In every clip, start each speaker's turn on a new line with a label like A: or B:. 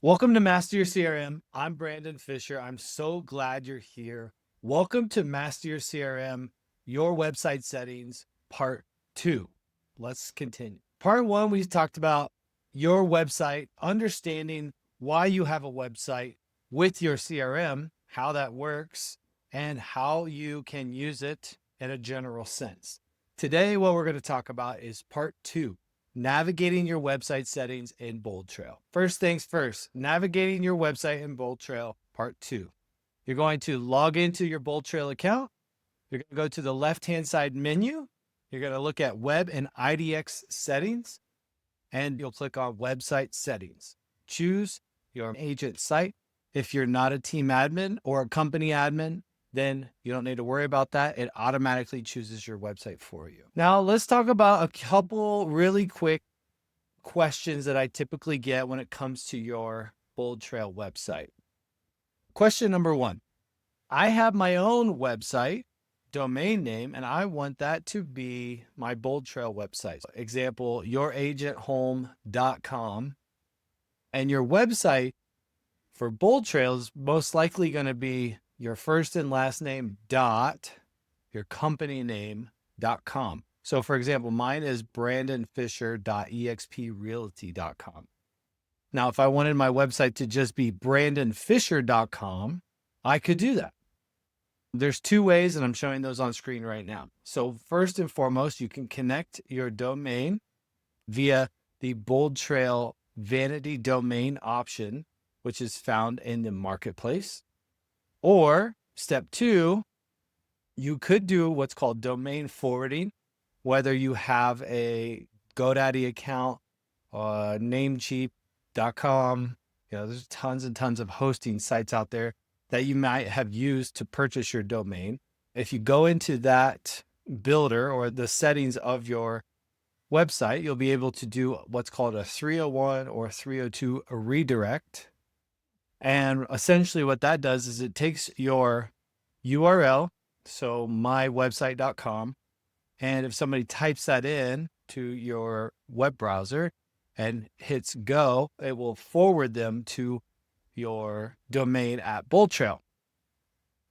A: Welcome to Master Your CRM. I'm Brandon Fisher. I'm so glad you're here. Welcome to Master Your CRM, Your Website Settings, Part 2. Let's continue. Part 1, we talked about your website, understanding why you have a website with your CRM, how that works, and how you can use it in a general sense. Today, what we're going to talk about is Part 2. Navigating your website settings in BoldTrail. First things first, navigating your website in BoldTrail, Part 2. You're going to log into your BoldTrail account. You're going to go to the left-hand side menu. You're going to look at Web and IDX Settings, and you'll click on Website Settings. Choose your agent site. If you're not a team admin or a company admin, then you don't need to worry about that. It automatically chooses your website for you. Now, let's talk about a couple really quick questions that I typically get when it comes to your BoldTrail website. Question number 1. I have my own website domain name, and I want that to be my BoldTrail website. Example, youragenthome.com. And your website for BoldTrail is most likely going to be your first and last name dot your company name.com. So for example, mine is brandonfisher.exprealty.com. Now, if I wanted my website to just be brandonfisher.com, I could do that. There's 2 ways, and I'm showing those on screen right now. So first and foremost, you can connect your domain via the BoldTrail Vanity domain option, which is found in the marketplace. Or step 2, you could do what's called domain forwarding, whether you have a GoDaddy account, Namecheap.com. There's tons and tons of hosting sites out there that you might have used to purchase your domain. If you go into that builder or the settings of your website, you'll be able to do what's called a 301 or 302 redirect. And essentially what that does is it takes your URL, so mywebsite.com, and if somebody types that in to your web browser and hits go, it will forward them to your domain at BoldTrail.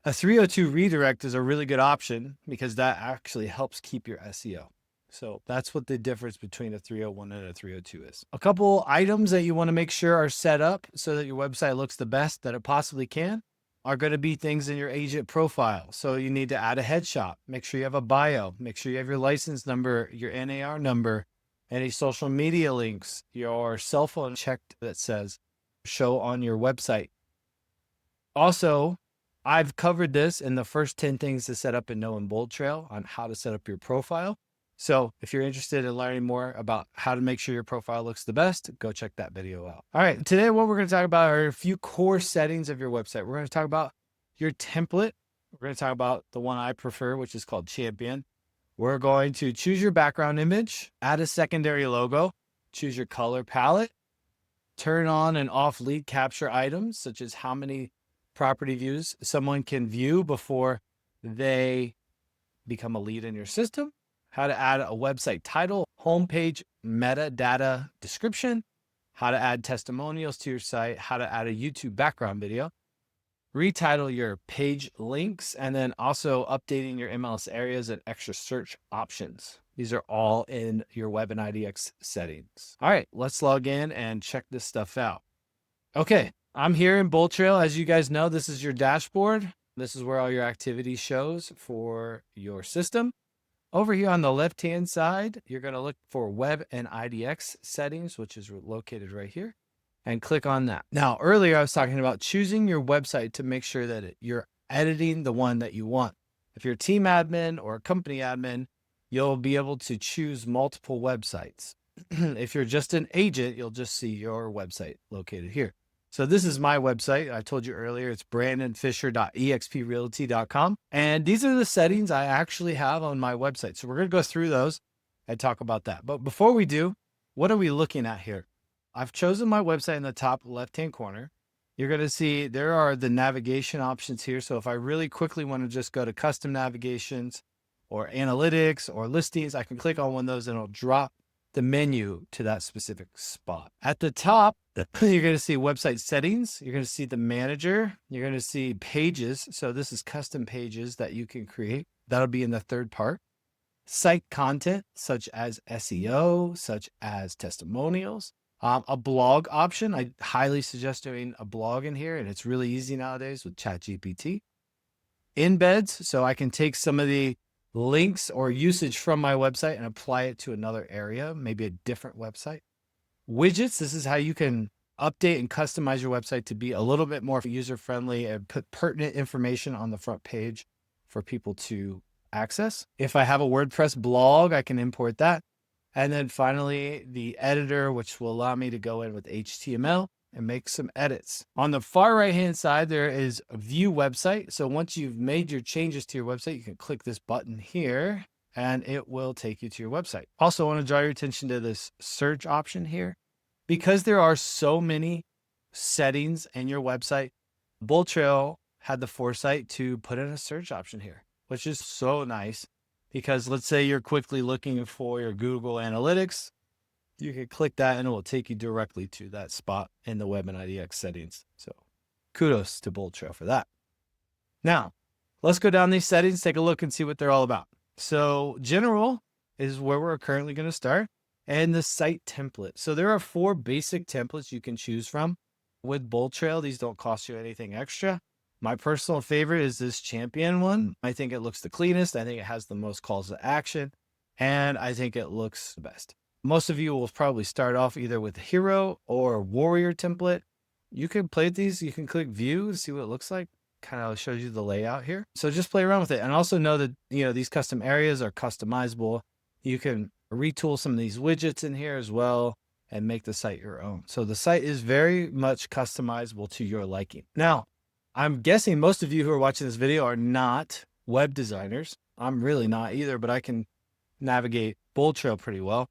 A: A 302 redirect is a really good option because that actually helps keep your SEO. So that's what the difference between a 301 and a 302 is. A couple items that you want to make sure are set up so that your website looks the best that it possibly can are going to be things in your agent profile. So you need to add a headshot. Make sure you have a bio. Make sure you have your license number, your NAR number, any social media links, your cell phone checked that says show on your website. Also, I've covered this in the first 10 things to set up and know in BoldTrail on how to set up your profile. So if you're interested in learning more about how to make sure your profile looks the best, go check that video out. All right, today what we're going to talk about are a few core settings of your website. We're going to talk about your template. We're going to talk about the one I prefer, which is called Champion. We're going to choose your background image, add a secondary logo, choose your color palette, turn on and off lead capture items, such as how many property views someone can view before they become a lead in your system, how to add a website title, homepage, metadata description, how to add testimonials to your site, how to add a YouTube background video, retitle your page links, and then also updating your MLS areas and extra search options. These are all in your Web and IDX settings. All right, let's log in and check this stuff out. Okay, I'm here in BoldTrail. As you guys know, this is your dashboard. This is where all your activity shows for your system. Over here on the left-hand side, you're going to look for Web and IDX settings, which is located right here, and click on that. Now, earlier I was talking about choosing your website to make sure that you're editing the one that you want. If you're a team admin or a company admin, you'll be able to choose multiple websites. If you're just an agent, you'll just see your website located here. So this is my website. I told you earlier, it's brandonfisher.exprealty.com. And these are the settings I actually have on my website. So we're going to go through those and talk about that. But before we do, what are we looking at here? I've chosen my website in the top left-hand corner. You're going to see there are the navigation options here. So if I really quickly want to just go to custom navigations or analytics or listings, I can click on one of those and it'll drop the menu to that specific spot. At the top, you're going to see website settings. You're going to see the manager. You're going to see pages. So this is custom pages that you can create. That'll be in the third part. Site content, such as SEO, such as testimonials. A blog option. I highly suggest doing a blog in here, and it's really easy nowadays with ChatGPT. Embeds, so I can take some of the links or usage from my website and apply it to another area, maybe a different website. Widgets, this is how you can update and customize your website to be a little bit more user-friendly and put pertinent information on the front page for people to access. If I have a WordPress blog, I can import that. And then finally, the editor, which will allow me to go in with HTML and make some edits. On the far right-hand side, there is a view website. So once you've made your changes to your website, you can click this button here and it will take you to your website. Also, I want to draw your attention to this search option here. Because there are so many settings in your website, BoldTrail had the foresight to put in a search option here, which is so nice. Because let's say you're quickly looking for your Google Analytics, you can click that and it will take you directly to that spot in the Web and IDX settings. So kudos to BoldTrail for that. Now, let's go down these settings, take a look and see what they're all about. So general is where we're currently going to start, and the site template. So there are 4 basic templates you can choose from. With BoldTrail, these don't cost you anything extra. My personal favorite is this champion one. I think it looks the cleanest. I think it has the most calls to action, and I think it looks the best. Most of you will probably start off either with hero or warrior template. You can play with these. You can click view to see what it looks like. Kind of shows you the layout here. So just play around with it. And also know that, these custom areas are customizable. You can retool some of these widgets in here as well and make the site your own. So the site is very much customizable to your liking. Now, I'm guessing most of you who are watching this video are not web designers. I'm really not either, but I can navigate BoldTrail pretty well.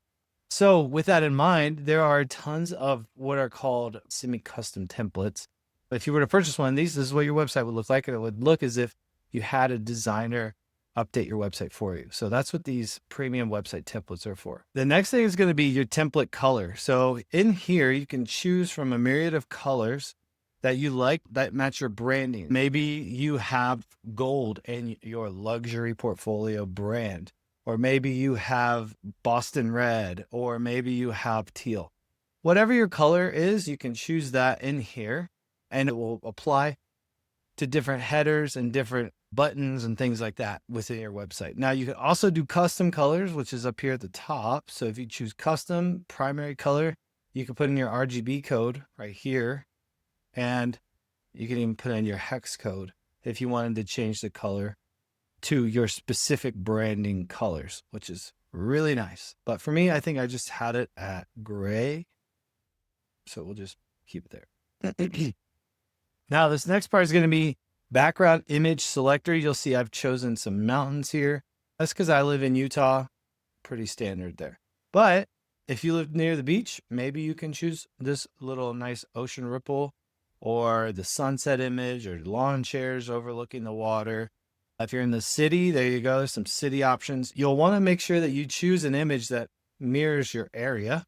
A: So with that in mind, there are tons of what are called semi-custom templates. If you were to purchase one of these, this is what your website would look like. And it would look as if you had a designer update your website for you. So that's what these premium website templates are for. The next thing is going to be your template color. So in here, you can choose from a myriad of colors that you like that match your branding. Maybe you have gold in your luxury portfolio brand, or maybe you have Boston red, or maybe you have teal. Whatever your color is, you can choose that in here and it will apply to different headers and different buttons and things like that within your website. Now you can also do custom colors, which is up here at the top. So if you choose custom primary color, you can put in your RGB code right here. And you can even put in your hex code if you wanted to change the color to your specific branding colors, which is really nice. But for me, I think I just had it at gray. So we'll just keep it there. Now, this next part is going to be background image selector. You'll see I've chosen some mountains here. That's because I live in Utah. Pretty standard there. But if you live near the beach, maybe you can choose this little nice ocean ripple, or the sunset image, or lawn chairs overlooking the water. If you're in the city, there you go. There's some city options. You'll want to make sure that you choose an image that mirrors your area.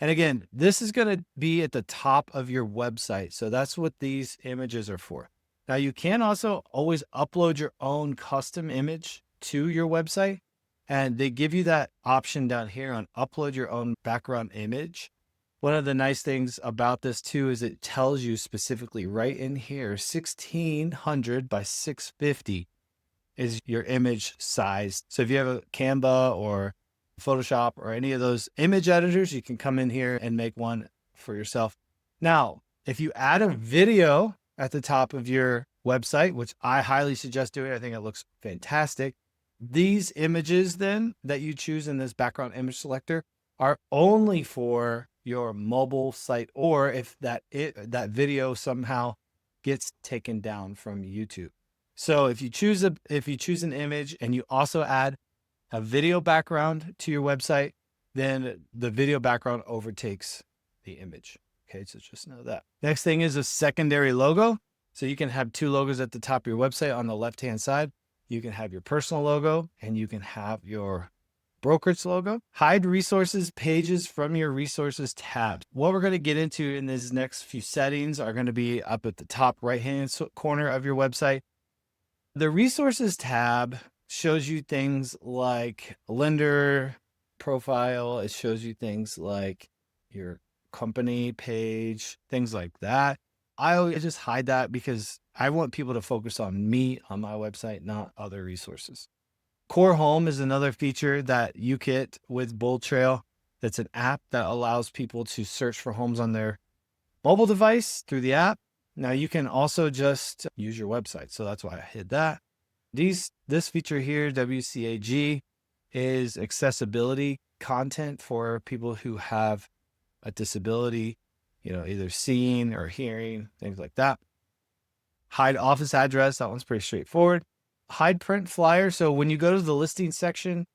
A: And again, this is going to be at the top of your website. So that's what these images are for. Now you can also always upload your own custom image to your website. And they give you that option down here on upload your own background image. One of the nice things about this too is it tells you specifically right in here, 1600 by 650 is your image size. So if you have a Canva or Photoshop or any of those image editors, you can come in here and make one for yourself. Now, if you add a video at the top of your website, which I highly suggest doing, I think it looks fantastic. These images then that you choose in this background image selector are only for your mobile site, or if that video somehow gets taken down from YouTube. So if you choose an image and you also add a video background to your website, then the video background overtakes the image. Okay, so just know that. Next thing is a secondary logo. So you can have 2 logos at the top of your website. On the left-hand side, you can have your personal logo and you can have your brokerage logo. Hide resources pages from your resources tab. What we're going to get into in these next few settings are going to be up at the top right-hand corner of your website. The resources tab shows you things like lender profile. It shows you things like your company page, things like that. I always just hide that because I want people to focus on me on my website, not other resources. Core Home is another feature that you get with BoldTrail. That's an app that allows people to search for homes on their mobile device through the app. Now you can also just use your website. So that's why I hid that. This feature here, WCAG, is accessibility content for people who have a disability, either seeing or hearing, things like that. Hide office address. That one's pretty straightforward. Hide print flyer. So when you go to the listing section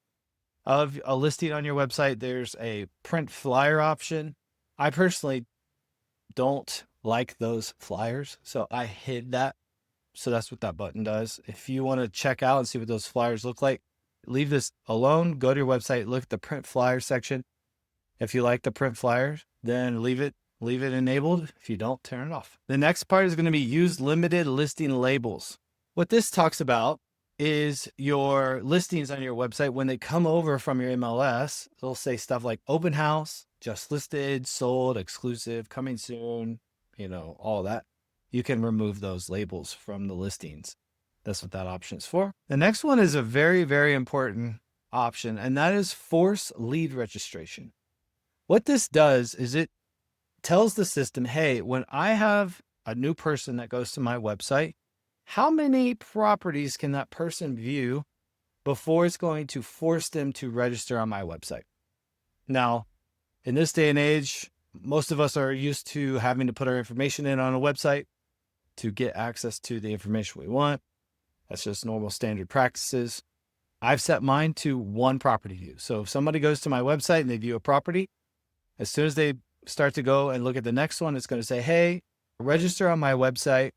A: of a listing on your website, there's a print flyer option. I personally don't like those flyers, so I hid that. So that's what that button does. If you want to check out and see what those flyers look like, leave this alone. Go to your website, look at the print flyer section. If you like the print flyers, then leave it enabled. If you don't, turn it off. The next part is going to be use limited listing labels. What this talks about is your listings on your website. When they come over from your MLS, they'll say stuff like open house, just listed, sold, exclusive, coming soon, all that. You can remove those labels from the listings. That's what that option is for. The next one is a very, very important option, and that is force lead registration. What this does is it tells the system, hey, when I have a new person that goes to my website, how many properties can that person view before it's going to force them to register on my website? Now, in this day and age, most of us are used to having to put our information in on a website to get access to the information we want. That's just normal standard practices. I've set mine to one property view. So if somebody goes to my website and they view a property, as soon as they start to go and look at the next one, it's going to say, hey, register on my website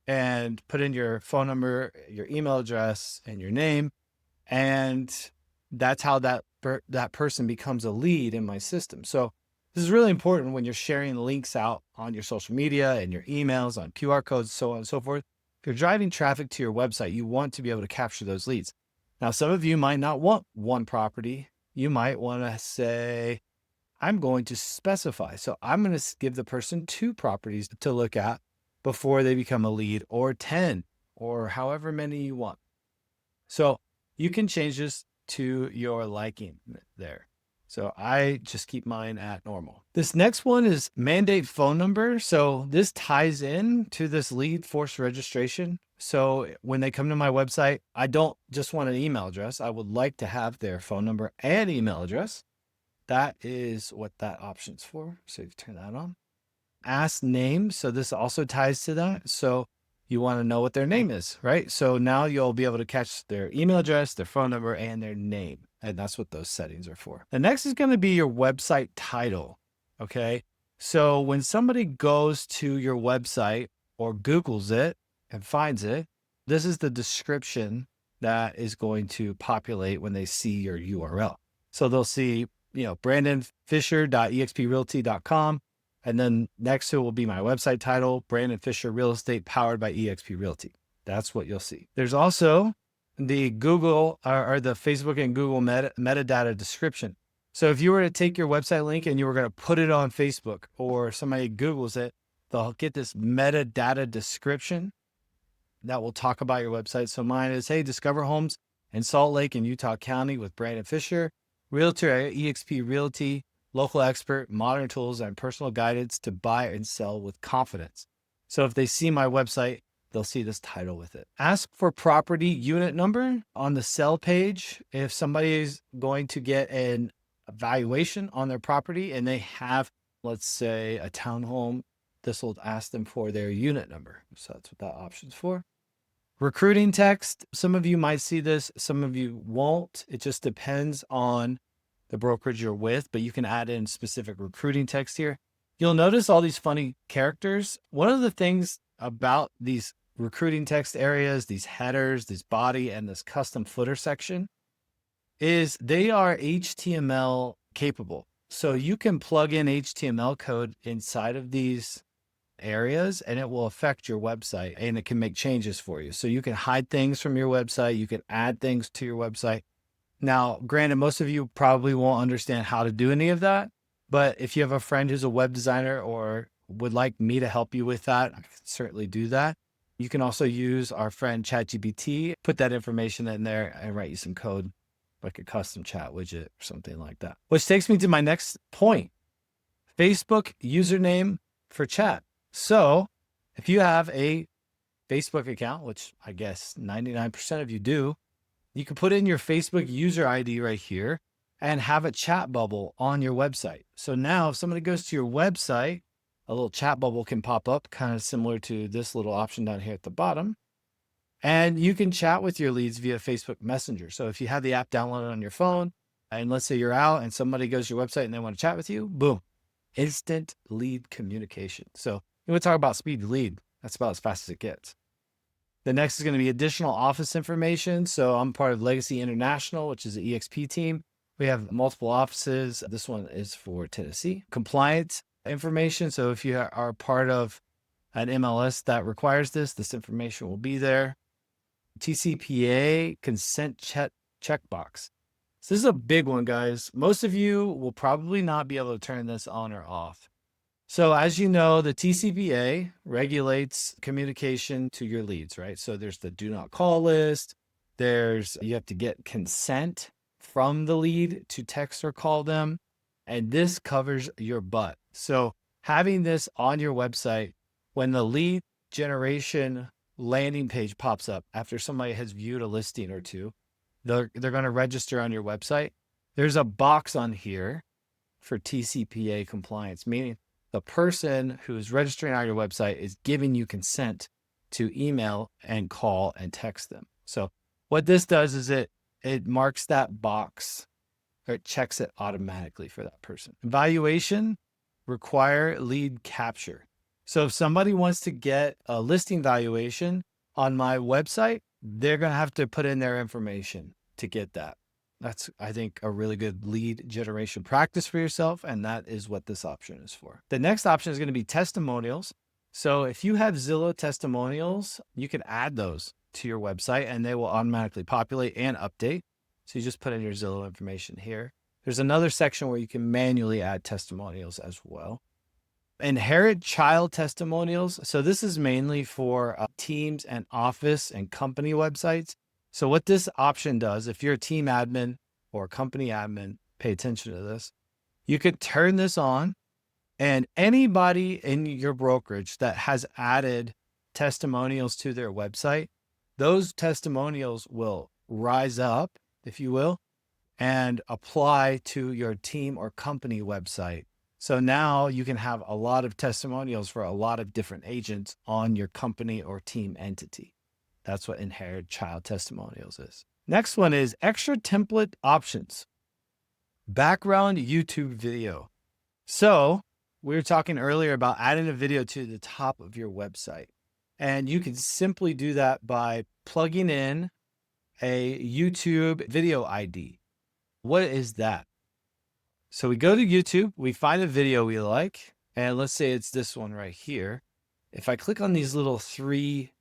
A: and put in your phone number, your email address, and your name. And that's how that person becomes a lead in my system. So this is really important when you're sharing links out on your social media and your emails, on QR codes, so on and so forth. If you're driving traffic to your website, you want to be able to capture those leads. Now, some of you might not want one property. You might want to say, I'm going to specify. So I'm going to give the person 2 properties to look at before they become a lead, or 10, or however many you want. So you can change this to your liking there. So I just keep mine at normal. This next one is mandate phone number. So this ties in to this lead force registration. So when they come to my website, I don't just want an email address. I would like to have their phone number and email address. That is what that option's for. So you turn that on. Ask name. So this also ties to that. So you want to know what their name is, right? So now you'll be able to catch their email address, their phone number, and their name. And that's what those settings are for. The next is going to be your website title. Okay. So when somebody goes to your website or Googles it and finds it, this is the description that is going to populate when they see your URL. So they'll see, brandonfisher.exprealty.com. And then next to it will be my website title, Brandon Fisher Real Estate powered by eXp Realty. That's what you'll see. There's also the Google or the Facebook and Google metadata description. So if you were to take your website link and you were going to put it on Facebook, or somebody Googles it, they'll get this metadata description that will talk about your website. So mine is, hey, discover homes in Salt Lake and Utah County with Brandon Fisher, Realtor at eXp Realty, local expert, modern tools, and personal guidance to buy and sell with confidence. So if they see my website, they'll see this title with it. Ask for property unit number on the sell page. If somebody is going to get an evaluation on their property and they have, let's say, a townhome, this will ask them for their unit number. So that's what that option's for. Recruiting text. Some of you might see this, some of you won't. It just depends on the brokerage you're with, but you can add in specific recruiting text here. You'll notice all these funny characters. One of the things about these recruiting text areas, these headers, this body, and this custom footer section is they are HTML capable. So you can plug in HTML code inside of these areas and it will affect your website and it can make changes for you. So you can hide things from your website. You can add things to your website. Now, granted, most of you probably won't understand how to do any of that, but if you have a friend who's a web designer or would like me to help you with that, I can certainly do that. You can also use our friend ChatGPT, put that information in there and write you some code, like a custom chat widget or something like that. Which takes me to my next point, Facebook username for chat. So if you have a Facebook account, which I guess 99% of you do, you can put in your Facebook user ID right here and have a chat bubble on your website. So now if somebody goes to your website, a little chat bubble can pop up, kind of similar to this little option down here at the bottom. And you can chat with your leads via Facebook Messenger. So if you have the app downloaded on your phone, and let's say you're out and somebody goes to your website and they want to chat with you, boom, instant lead communication. So we talk about speed to lead. That's about as fast as it gets. The next is going to be additional office information. So I'm part of Legacy International, which is an EXP team. We have multiple offices. This one is for Tennessee. Compliance information. So if you are part of an MLS that requires this information will be there. TCPA consent checkbox. So this is a big one, guys. Most of you will probably not be able to turn this on or off. So as you know, the TCPA regulates communication to your leads, right? So there's the do not call list. You have to get consent from the lead to text or call them. And this covers your butt. So having this on your website, when the lead generation landing page pops up after somebody has viewed a listing or two, they're going to register on your website. There's a box on here for TCPA compliance, meaning the person who is registering on your website is giving you consent to email and call and text them. So what this does is it marks that box, or it checks it automatically for that person. Evaluation, require lead capture. So if somebody wants to get a listing valuation on my website, they're going to have to put in their information to get that. That's, I think, a really good lead generation practice for yourself. And that is what this option is for. The next option is going to be testimonials. So if you have Zillow testimonials, you can add those to your website and they will automatically populate and update. So you just put in your Zillow information here. There's another section where you can manually add testimonials as well. Inherit child testimonials. So this is mainly for teams and office and company websites. So what this option does, if you're a team admin or a company admin, pay attention to this. You could turn this on and anybody in your brokerage that has added testimonials to their website, those testimonials will rise up, if you will, and apply to your team or company website. So now you can have a lot of testimonials for a lot of different agents on your company or team entity. That's what inherit child testimonials is. Next one is extra template options. Background YouTube video. So we were talking earlier about adding a video to the top of your website. And you can simply do that by plugging in a YouTube video ID. What is that? So we go to YouTube, we find a video we like, and let's say it's this one right here. If I click on these little three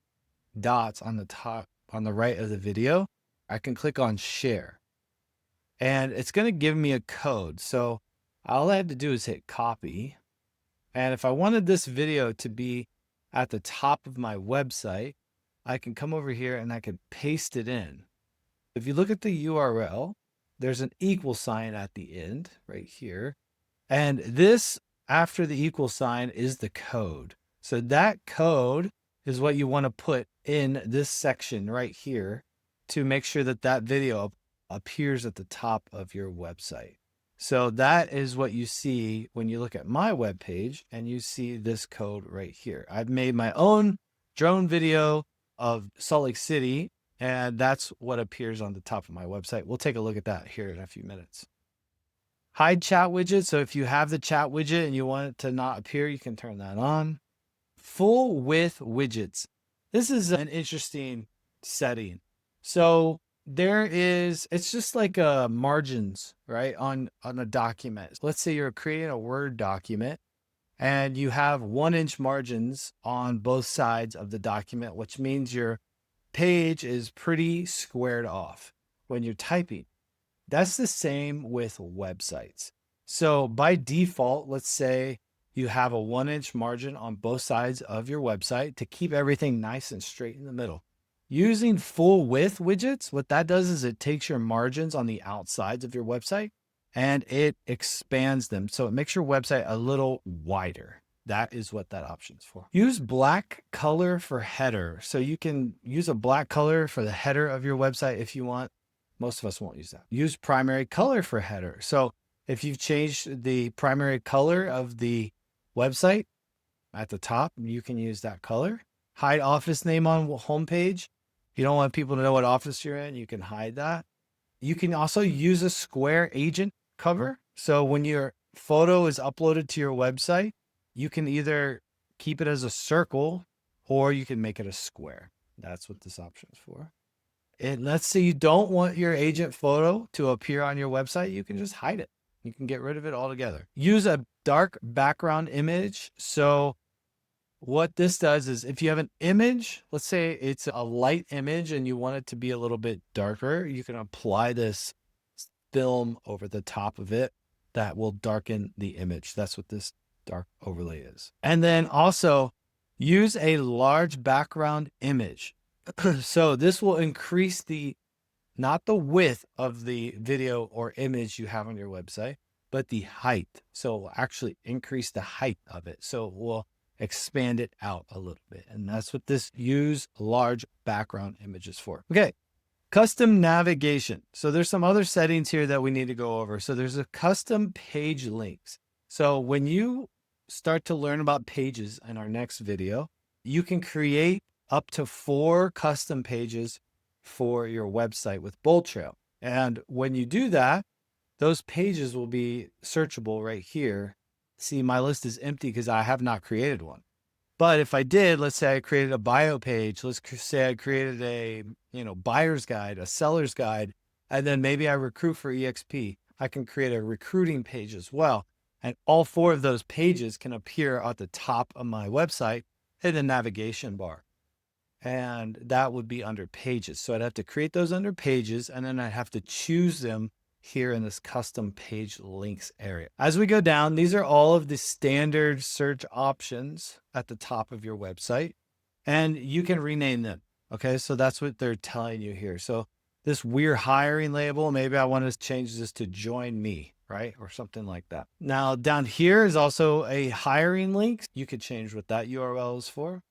A: dots on the top, on the right of the video, I can click on share. And it's going to give me a code. So all I have to do is hit copy. And if I wanted this video to be at the top of my website, I can come over here and I can paste it in. If you look at the URL, there's an equal sign at the end right here. And this, after the equal sign, is the code. So that code is what you want to put in this section right here to make sure that that video appears at the top of your website. So that is what you see when you look at my web page and you see this code right here. I've made my own drone video of Salt Lake City, and that's what appears on the top of my website. We'll take a look at that here in a few minutes. Hide chat widget. So if you have the chat widget and you want it to not appear, you can turn that on. Full width widgets. This is an interesting setting. So It's just like margins, right? On a document. Let's say you're creating a Word document and you have 1-inch margins on both sides of the document, which means your page is pretty squared off when you're typing. That's the same with websites. So by default, let's say you have a 1-inch margin on both sides of your website to keep everything nice and straight in the middle. Using full width widgets, what that does is it takes your margins on the outsides of your website and it expands them. So it makes your website a little wider. That is what that option is for. Use black color for header. So you can use a black color for the header of your website if you want. Most of us won't use that. Use primary color for header. So if you've changed the primary color of the website at the top, you can use that color. Hide office name on homepage. If you don't want people to know what office you're in, you can hide that. You can also use a square agent cover. So when your photo is uploaded to your website, you can either keep it as a circle or you can make it a square. That's what this option is for. And let's say you don't want your agent photo to appear on your website, you can just hide it. You can get rid of it altogether. Use a dark background image. So what this does is if you have an image, let's say it's a light image and you want it to be a little bit darker, you can apply this film over the top of it that will darken the image. That's what this dark overlay is. And then also use a large background image. So this will increase not the width of the video or image you have on your website, but the height. So it will actually increase the height of it. So it will expand it out a little bit. And that's what this use large background image is for. Okay. Custom navigation. So there's some other settings here that we need to go over. So there's a custom page links. So when you start to learn about pages in our next video, you can create up to 4 custom pages for your website with BoldTrail. And when you do that, those pages will be searchable right here. See, my list is empty because I have not created one. But if I did, let's say I created a bio page, let's say I created a, buyer's guide, a seller's guide, and then maybe I recruit for EXP, I can create a recruiting page as well. And all 4 of those pages can appear at the top of my website in the navigation bar. And that would be under pages. So I'd have to create those under pages, and then I'd have to choose them here in this custom page links area. As we go down, these are all of the standard search options at the top of your website, and you can rename them. Okay, so that's what they're telling you here. So this we're hiring label, maybe I want to change this to join me, right? Or something like that. Now down here is also a hiring link. You could change what that URL is for.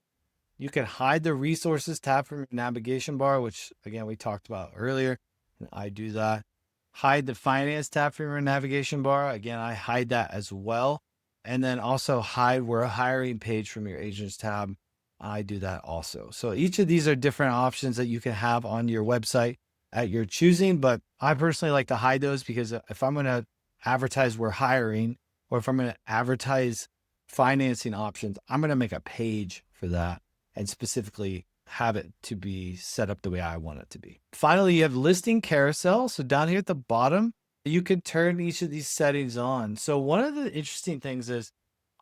A: You can hide the resources tab from your navigation bar, which again, we talked about earlier. And I do that. Hide the finance tab from your navigation bar. Again, I hide that as well. And then also hide we're hiring page from your agents tab. I do that also. So each of these are different options that you can have on your website at your choosing. But I personally like to hide those because if I'm going to advertise we're hiring, or if I'm going to advertise financing options, I'm going to make a page for that and specifically have it to be set up the way I want it to be. Finally, you have listing carousel. So down here at the bottom, you can turn each of these settings on. So one of the interesting things is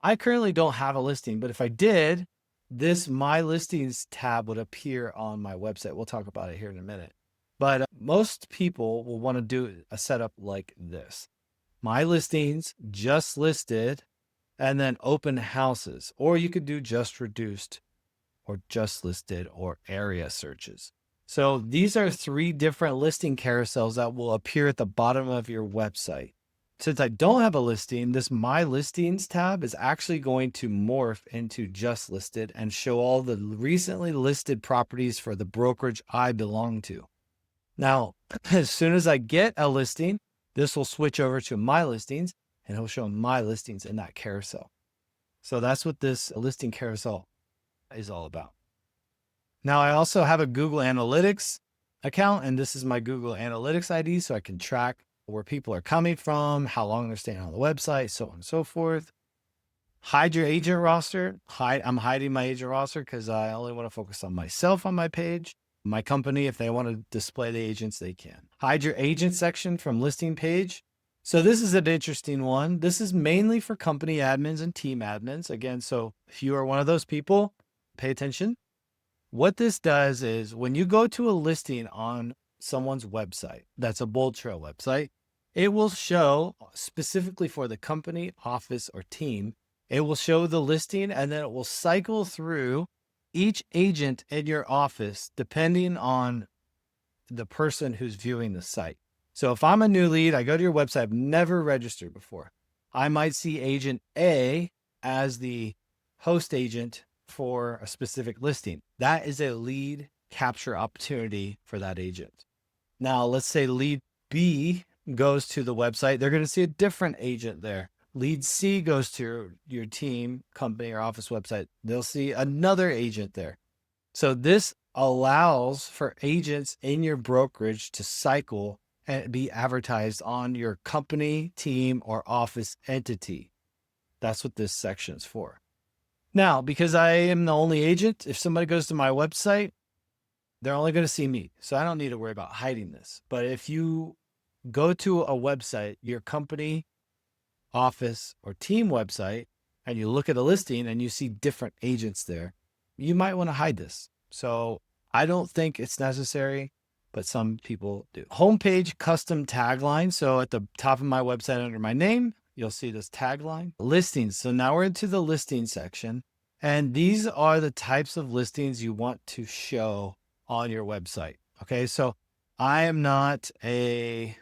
A: I currently don't have a listing, but if I did, this My Listings tab would appear on my website. We'll talk about it here in a minute. But most people will want to do a setup like this. My Listings, just listed, and then open houses, or you could do just reduced, or just listed, or area searches. So these are 3 different listing carousels that will appear at the bottom of your website. Since I don't have a listing, this My Listings tab is actually going to morph into just listed and show all the recently listed properties for the brokerage I belong to. Now, as soon as I get a listing, this will switch over to My Listings and it'll show My Listings in that carousel. So that's what this listing carousel is all about. Now I also have a Google Analytics account, and this is my Google Analytics ID, so I can track where people are coming from, how long they're staying on the website, so on and so forth. Hide your agent roster. I'm hiding my agent roster because I only want to focus on myself on my page. My company, if they want to display the agents, they can. Hide your agent section from listing page. So this is an interesting one. This is mainly for company admins and team admins. Again, so if you are one of those people, pay attention. What this does is when you go to a listing on someone's website, that's a BoldTrail website, it will show specifically for the company, office, or team, it will show the listing and then it will cycle through each agent in your office depending on the person who's viewing the site. So if I'm a new lead, I go to your website, I've never registered before. I might see agent A as the host agent for a specific listing. That is a lead capture opportunity for that agent. Now, let's say lead B goes to the website. They're going to see a different agent there. Lead C goes to your team, company, or office website. They'll see another agent there. So this allows for agents in your brokerage to cycle and be advertised on your company, team, or office entity. That's what this section is for. Now, because I am the only agent, if somebody goes to my website, they're only going to see me. So I don't need to worry about hiding this. But if you go to a website, your company, office, or team website, and you look at a listing and you see different agents there, you might want to hide this. So I don't think it's necessary, but some people do. Homepage custom tagline. So at the top of my website under my name, you'll see this tagline. Listings. So now we're into the listing section. And these are the types of listings you want to show on your website. Okay. So I am not a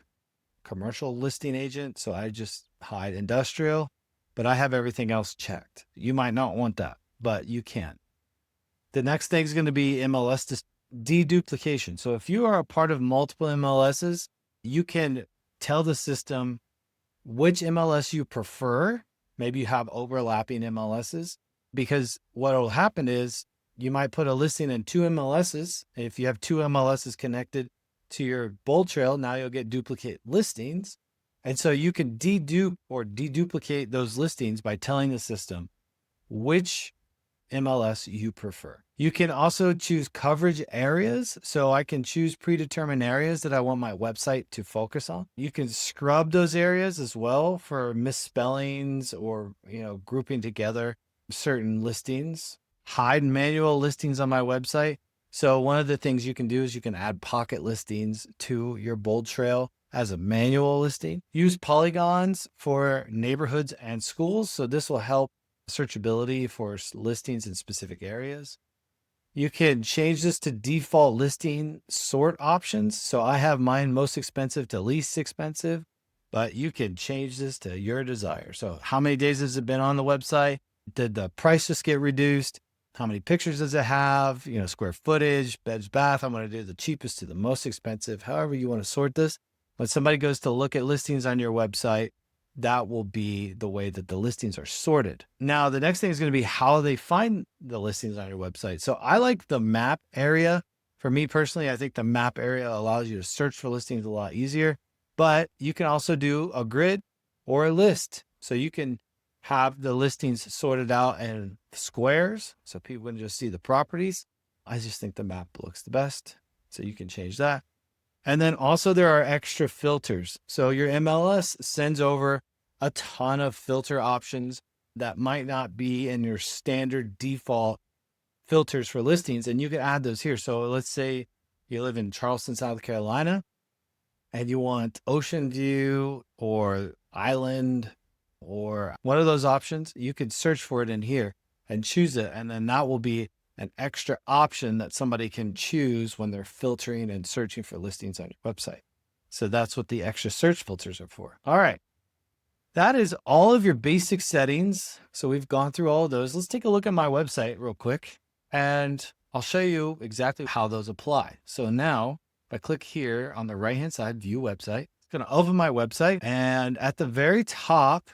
A: commercial listing agent, so I just hide industrial, but I have everything else checked. You might not want that, but you can. The next thing is going to be MLS deduplication. So if you are a part of multiple MLSs, you can tell the system which MLS you prefer. Maybe you have overlapping MLSs, because what will happen is you might put a listing in two MLSs. If you have two MLSs connected to your BoldTrail, now you'll get duplicate listings. And so you can dedupe or deduplicate those listings by telling the system which MLS you prefer. You can also choose coverage areas. So I can choose predetermined areas that I want my website to focus on. You can scrub those areas as well for misspellings or, grouping together certain listings. Hide manual listings on my website. So one of the things you can do is you can add pocket listings to your BoldTrail as a manual listing. Use polygons for neighborhoods and schools. So this will help searchability for listings in specific areas. You can change this to default listing sort options. So I have mine most expensive to least expensive, but you can change this to your desire. So how many days has it been on the website? Did the price just get reduced? How many pictures does it have? Square footage, beds, bath. I'm going to do the cheapest to the most expensive, however you want to sort this. When somebody goes to look at listings on your website, that will be the way that the listings are sorted. Now, the next thing is going to be how they find the listings on your website. So I like the map area. For me personally, I think the map area allows you to search for listings a lot easier, but you can also do a grid or a list. So you can have the listings sorted out in squares so people can just see the properties. I just think the map looks the best. So you can change that. And then also there are extra filters. So your MLS sends over a ton of filter options that might not be in your standard default filters for listings. And you can add those here. So let's say you live in Charleston, South Carolina, and you want ocean view or island or one of those options. You could search for it in here and choose it. And then that will be an extra option that somebody can choose when they're filtering and searching for listings on your website. So that's what the extra search filters are for. All right. That is all of your basic settings. So we've gone through all of those. Let's take a look at my website real quick, and I'll show you exactly how those apply. So now if I click here on the right-hand side, view website, it's going to open my website. And at the very top,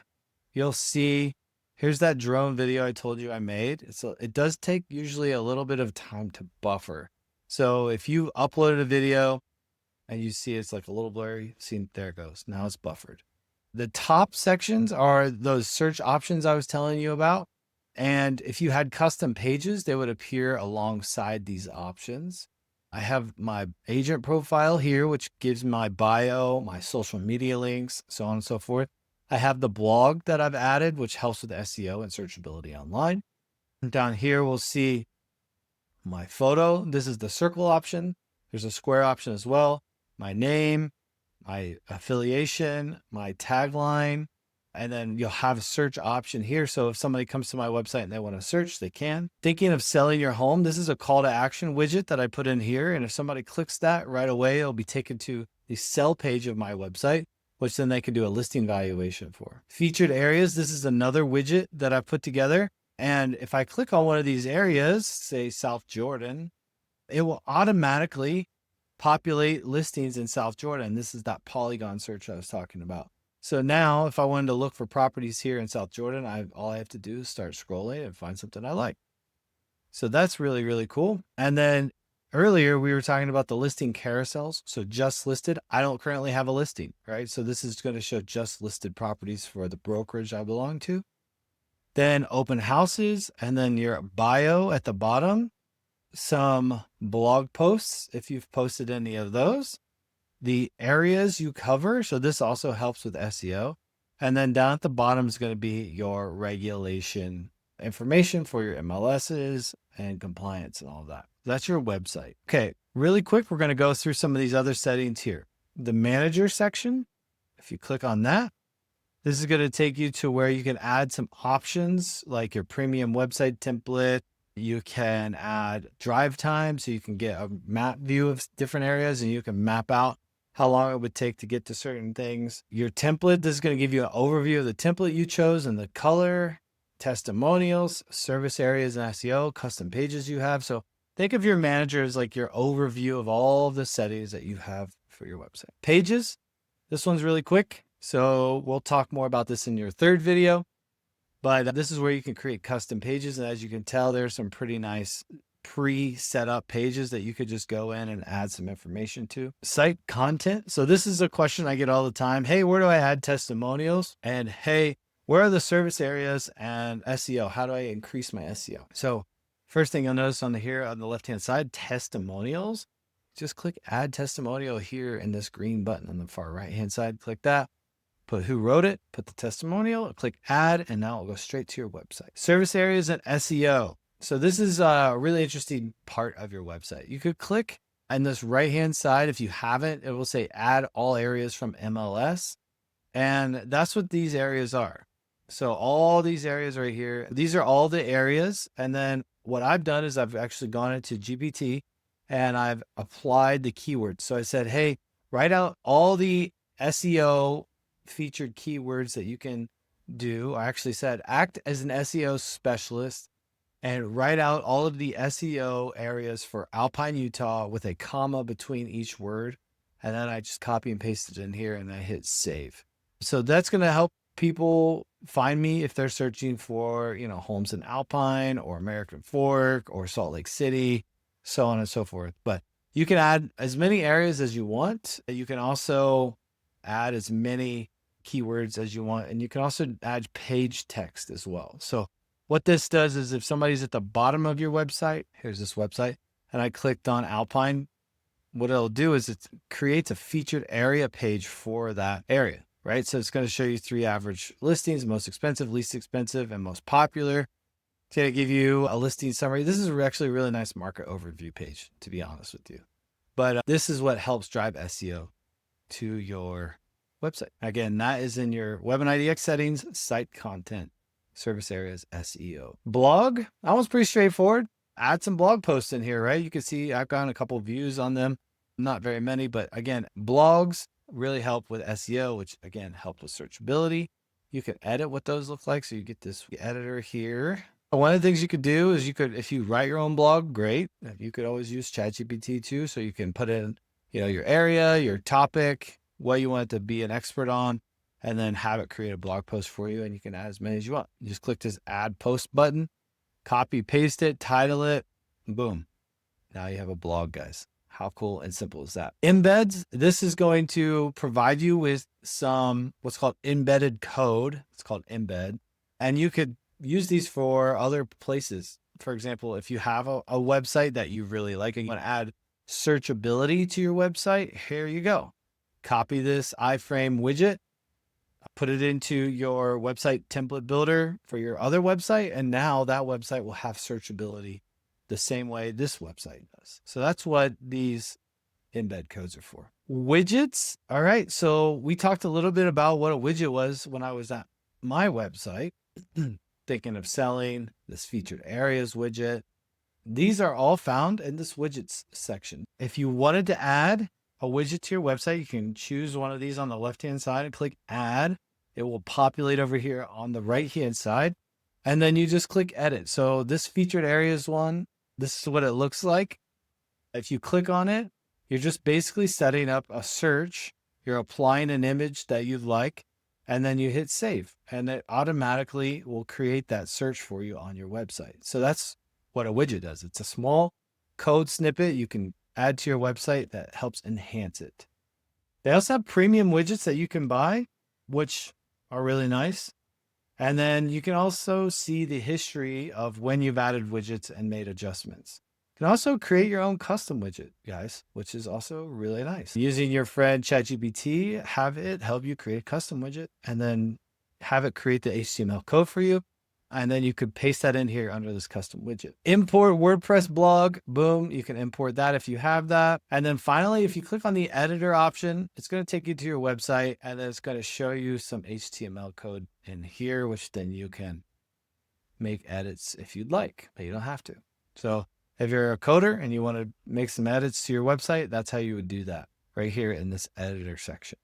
A: you'll see here's that drone video I told you I made. So it does take usually a little bit of time to buffer. So if you uploaded a video and you see it's like a little blurry, see, there it goes. Now it's buffered. The top sections are those search options I was telling you about. And if you had custom pages, they would appear alongside these options. I have my agent profile here, which gives my bio, my social media links, so on and so forth. I have the blog that I've added, which helps with SEO and searchability online. And down here, we'll see my photo. This is the circle option. There's a square option as well. My name, my affiliation, my tagline, and then you'll have a search option here. So if somebody comes to my website and they want to search, they can. Thinking of selling your home, this is a call to action widget that I put in here. And if somebody clicks that right away, it'll be taken to the sell page of my website, which then they can do a listing valuation for. Featured areas, this is another widget that I put together. And if I click on one of these areas, say South Jordan, it will automatically populate listings in South Jordan. This is that polygon search I was talking about. So now if I wanted to look for properties here in South Jordan, all I have to do is start scrolling and find something I like. So that's really, really cool. And then earlier we were talking about the listing carousels. So just listed, I don't currently have a listing, right? So this is going to show just listed properties for the brokerage I belong to. Then open houses, and then your bio at the bottom, some blog posts if you've posted any of those, the areas you cover. So this also helps with SEO. And then down at the bottom is going to be your regulation information for your MLSs and compliance and all of that. That's your website. Okay, really quick, we're going to go through some of these other settings here. The manager section, if you click on that, this is going to take you to where you can add some options like your premium website template. You can add drive time, so you can get a map view of different areas and you can map out how long it would take to get to certain things. Your template, this is going to give you an overview of the template you chose and the color, testimonials, service areas and SEO, custom pages you have. So think of your manager as like your overview of all of the settings that you have for your website. Pages, this one's really quick. So we'll talk more about this in your third video. But this is where you can create custom pages. And as you can tell, there's some pretty nice pre-set up pages that you could just go in and add some information to. Site content. So this is a question I get all the time. Hey, where do I add testimonials? And hey, where are the service areas and SEO? How do I increase my SEO? So first thing you'll notice on here on the left-hand side, testimonials. Just click add testimonial here in this green button on the far right-hand side. Click that. Put who wrote it, put the testimonial, click add, and now it'll go straight to your website. Service areas and SEO. So this is a really interesting part of your website. You could click on this right-hand side. If you haven't, it will say add all areas from MLS. And that's what these areas are. So all these areas right here, these are all the areas. And then what I've done is I've actually gone into GPT and I've applied the keywords. So I said, hey, write out all the SEO featured keywords that you can do. I actually said act as an SEO specialist and write out all of the SEO areas for Alpine, Utah with a comma between each word. And then I just copy and paste it in here and I hit save. So that's going to help people find me if they're searching for, homes in Alpine or American Fork or Salt Lake City, so on and so forth. But you can add as many areas as you want. You can also add as many keywords as you want. And you can also add page text as well. So what this does is if somebody's at the bottom of your website, here's this website, and I clicked on Alpine, what it'll do is it creates a featured area page for that area, right? So it's going to show you 3 average listings, most expensive, least expensive, and most popular. It's going to give you a listing summary. This is actually a really nice market overview page, to be honest with you. But this is what helps drive SEO to your website. Again, that is in your Web and IDX settings, site content, service areas, SEO. Blog, that one's pretty straightforward. Add some blog posts in here, right? You can see I've gotten a couple of views on them. Not very many, but again, blogs really help with SEO, which again, help with searchability. You can edit what those look like. So you get this editor here. One of the things you could do is if you write your own blog, great. You could always use ChatGPT too. So you can put in, your area, your topic, what you want it to be an expert on, and then have it create a blog post for you. And you can add as many as you want. You just click this add post button, copy, paste it, title it, boom. Now you have a blog, guys. How cool and simple is that? Embeds, this is going to provide you with some what's called embedded code. It's called embed. And you could use these for other places. For example, if you have a website that you really like and you want to add searchability to your website, here you go. Copy this iframe widget, put it into your website template builder for your other website, and now that website will have searchability the same way this website does. So that's what these embed codes are for. Widgets. All right. So we talked a little bit about what a widget was when I was at my website, thinking of selling this featured areas widget. These are all found in this widgets section. If you wanted to add a widget to your website, you can choose one of these on the left-hand side and click add. It will populate over here on the right-hand side. And then you just click edit. So this featured areas one, this is what it looks like. If you click on it, you're just basically setting up a search. You're applying an image that you'd like, and then you hit save, and it automatically will create that search for you on your website. So that's what a widget does. It's a small code snippet you can add to your website that helps enhance it. They also have premium widgets that you can buy, which are really nice. And then you can also see the history of when you've added widgets and made adjustments. You can also create your own custom widget, guys, which is also really nice. Using your friend ChatGPT, have it help you create a custom widget and then have it create the HTML code for you. And then you could paste that in here under this custom widget. Import WordPress blog, boom, you can import that if you have that. And then finally, if you click on the editor option, it's going to take you to your website, and then it's going to show you some HTML code in here, which then you can make edits if you'd like, but you don't have to. So if you're a coder and you want to make some edits to your website, that's how you would do that right here in this editor section.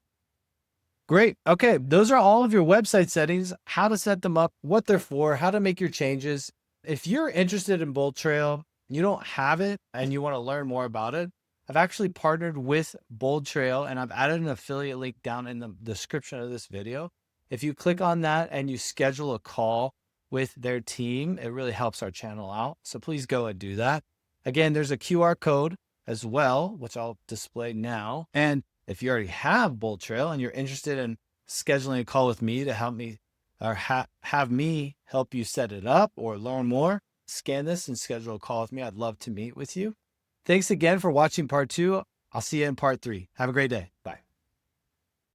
A: Great. Okay. Those are all of your website settings, how to set them up, what they're for, how to make your changes. If you're interested in BoldTrail, you don't have it and you want to learn more about it, I've actually partnered with BoldTrail, and I've added an affiliate link down in the description of this video. If you click on that and you schedule a call with their team, it really helps our channel out. So please go and do that. Again, there's a QR code as well, which I'll display now. And if you already have BoldTrail and you're interested in scheduling a call with me to help me or have me help you set it up or learn more, scan this and schedule a call with me. I'd love to meet with you. Thanks again for watching part 2. I'll see you in part 3. Have a great day. Bye.